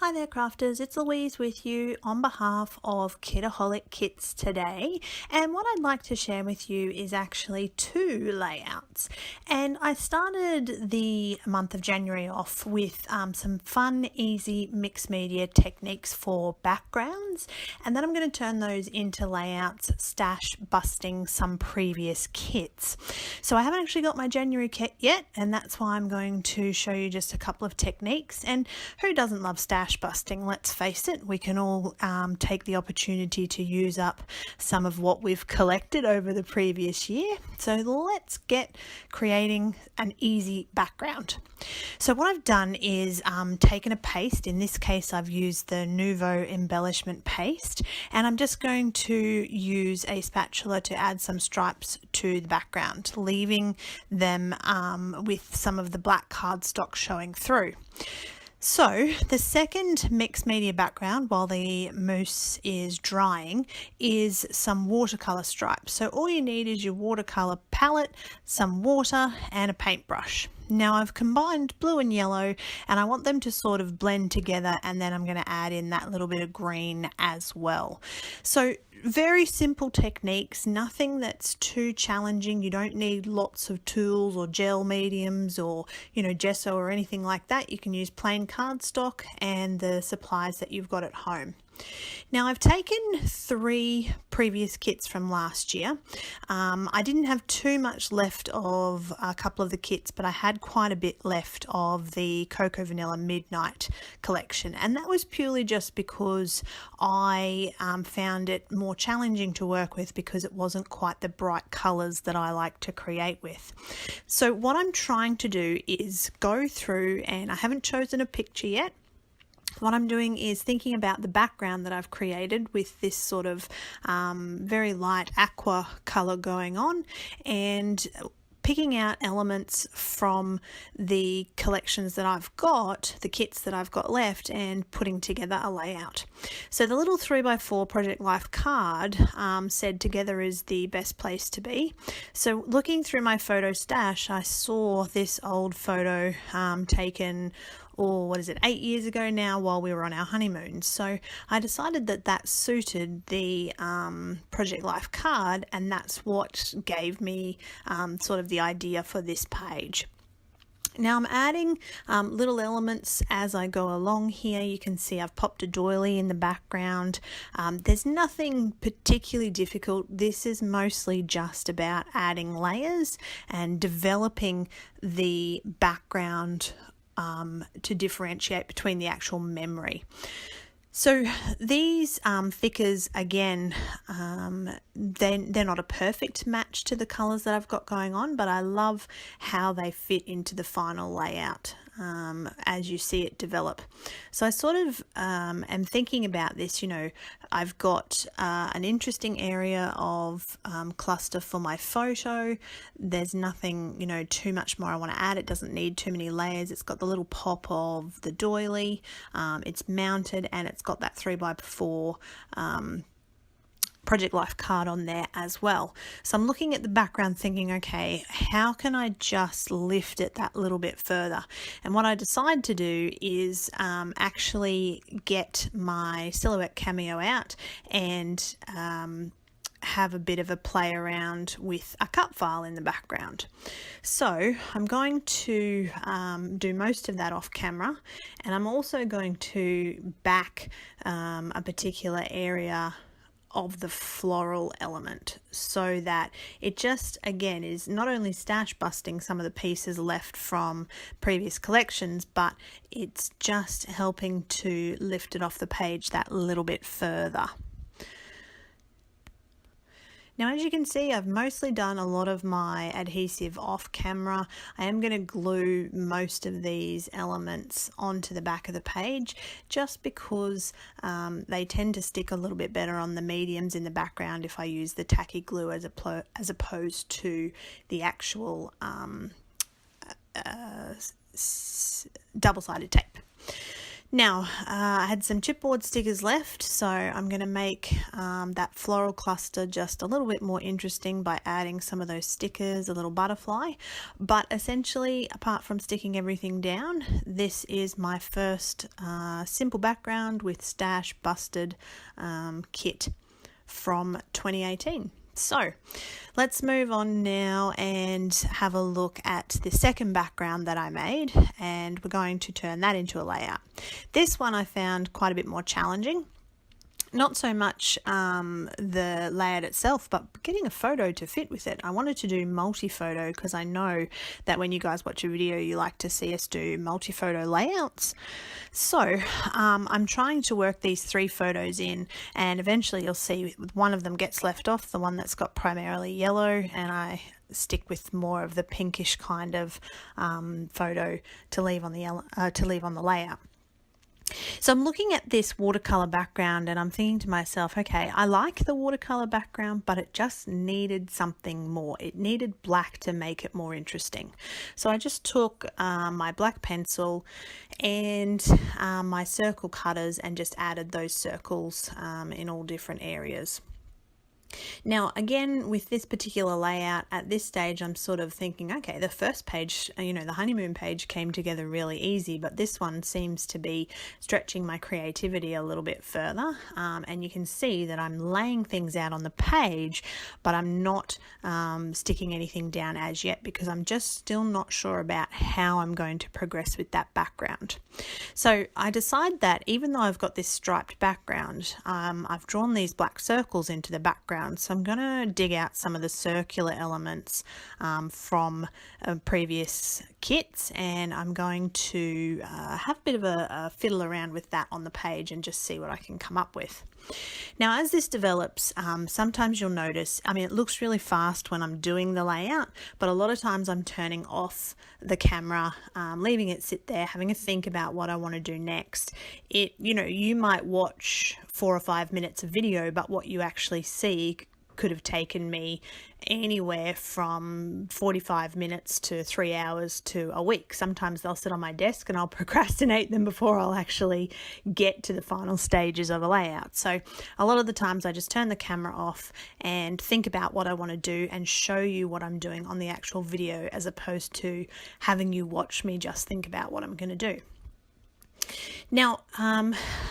Hi there crafters, it's Louise with you on behalf of Kitaholic Kits today, and what I'd like to share with you is actually two layouts. And I started the month of January off with some fun, easy mixed media techniques for backgrounds, and then I'm going to turn those into layouts stash busting some previous kits. So I haven't actually got my January kit yet, and that's why I'm going to show you just a couple of techniques. And who doesn't love stash busting? Let's face it, we can all take the opportunity to use up some of what we've collected over the previous year. So let's get creating an easy background. So what I've done is taken a paste. In this case I've used the Nouveau embellishment paste, and I'm just going to use a spatula to add some stripes to the background, leaving them with some of the black cardstock showing through. So the second mixed media background, while the mousse is drying, is some watercolor stripes. So all you need is your watercolor palette, some water and a paintbrush. Now I've combined blue and yellow, and I want them to sort of blend together, and then I'm going to add in that little bit of green as well. So very simple techniques, nothing that's too challenging. You don't need lots of tools or gel mediums or gesso or anything like that. You can use plain cardstock and the supplies that you've got at home. Now I've taken 3 previous kits from last year. I didn't have too much left of a couple of the kits, but I had quite a bit left of the Cocoa Vanilla Midnight collection, and that was purely just because I found it more challenging to work with because it wasn't quite the bright colours that I like to create with. So what I'm trying to do is go through, and I haven't chosen a picture yet. What I'm doing is thinking about the background that I've created with this sort of very light aqua color going on, and picking out elements from the collections that I've got, the kits that I've got left, and putting together a layout. So the little 3x4 Project Life card said together is the best place to be. So looking through my photo stash, I saw this old photo taken, 8 years ago now, while we were on our honeymoon. So I decided that that suited the Project Life card, and that's what gave me sort of the idea for this page. Now I'm adding little elements as I go along here. You can see I've popped a doily in the background. There's nothing particularly difficult. This is mostly just about adding layers and developing the background to differentiate between the actual memory. So these thickers, again, they're not a perfect match to the colours that I've got going on, but I love how they fit into the final layout as you see it develop. So I sort of am thinking about this, I've got an interesting area of cluster for my photo. There's nothing, too much more I want to add. It doesn't need too many layers. It's got the little pop of the doily. It's mounted, and it's got that 3x4 Project Life card on there as well. So I'm looking at the background thinking, okay, how can I just lift it that little bit further? And what I decide to do is actually get my Silhouette Cameo out and have a bit of a play around with a cut file in the background. So I'm going to do most of that off camera, and I'm also going to back a particular area of the floral element, so that it just again is not only stash busting some of the pieces left from previous collections, but it's just helping to lift it off the page that little bit further. Now, as you can see, I've mostly done a lot of my adhesive off camera. I am going to glue most of these elements onto the back of the page, just because they tend to stick a little bit better on the mediums in the background if I use the tacky glue as opposed to the actual double-sided tape. Now, I had some chipboard stickers left, so I'm going to make that floral cluster just a little bit more interesting by adding some of those stickers, a little butterfly. But essentially, apart from sticking everything down, this is my first simple background with Stash Busted kit from 2018. So let's move on now and have a look at the second background that I made, and we're going to turn that into a layout. This one I found quite a bit more challenging. Not so much the layout itself, but getting a photo to fit with it. I wanted to do multi-photo because I know that when you guys watch a video, you like to see us do multi-photo layouts. So I'm trying to work these 3 photos in, and eventually you'll see one of them gets left off, the one that's got primarily yellow, and I stick with more of the pinkish kind of photo to leave on the layout. So I'm looking at this watercolor background and I'm thinking to myself, okay, I like the watercolor background, but it just needed something more. It needed black to make it more interesting. So I just took my black pencil and my circle cutters and just added those circles in all different areas. Now, again, with this particular layout, at this stage, I'm sort of thinking, okay, the first page, the honeymoon page came together really easy, but this one seems to be stretching my creativity a little bit further. And you can see that I'm laying things out on the page, but I'm not sticking anything down as yet because I'm just still not sure about how I'm going to progress with that background. So I decide that even though I've got this striped background, I've drawn these black circles into the background. So I'm going to dig out some of the circular elements from previous kits, and I'm going to have a bit of a fiddle around with that on the page and just see what I can come up with. Now, as this develops, sometimes you'll notice, it looks really fast when I'm doing the layout, but a lot of times I'm turning off the camera, leaving it sit there, having a think about what I want to do next. You might watch 4 or 5 minutes of video, but what you actually see could have taken me anywhere from 45 minutes to 3 hours to a week. Sometimes they'll sit on my desk and I'll procrastinate them before I'll actually get to the final stages of a layout. So a lot of the times I just turn the camera off and think about what I want to do and show you what I'm doing on the actual video, as opposed to having you watch me just think about what I'm going to do. Now,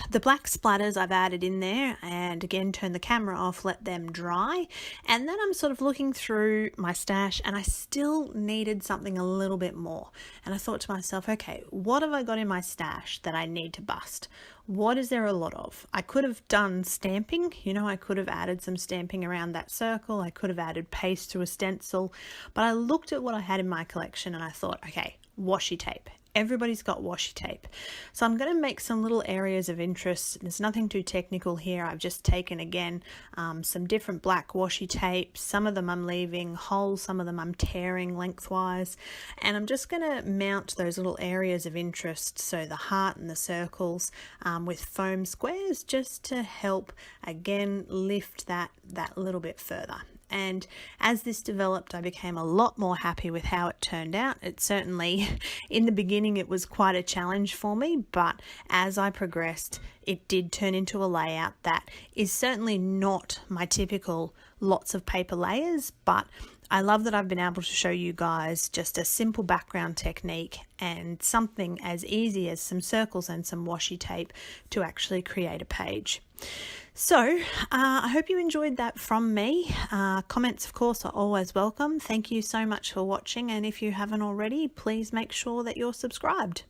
the black splatters I've added in there, and again, turn the camera off, let them dry. And then I'm sort of looking through my stash and I still needed something a little bit more. And I thought to myself, okay, what have I got in my stash that I need to bust? What is there a lot of? I could have done stamping, I could have added some stamping around that circle. I could have added paste to a stencil, but I looked at what I had in my collection and I thought, okay, washi tape. Everybody's got washi tape. So I'm going to make some little areas of interest. There's nothing too technical here. I've just taken, again, some different black washi tape. Some of them I'm leaving whole, some of them I'm tearing lengthwise. And I'm just going to mount those little areas of interest, so the heart and the circles, with foam squares, just to help, again, lift that little bit further. And as this developed, I became a lot more happy with how it turned out. It certainly, in the beginning, it was quite a challenge for me, but as I progressed, it did turn into a layout that is certainly not my typical lots of paper layers, but I love that I've been able to show you guys just a simple background technique and something as easy as some circles and some washi tape to actually create a page. So I hope you enjoyed that from me. Comments, of course, are always welcome. Thank you so much for watching, and if you haven't already, please make sure that you're subscribed.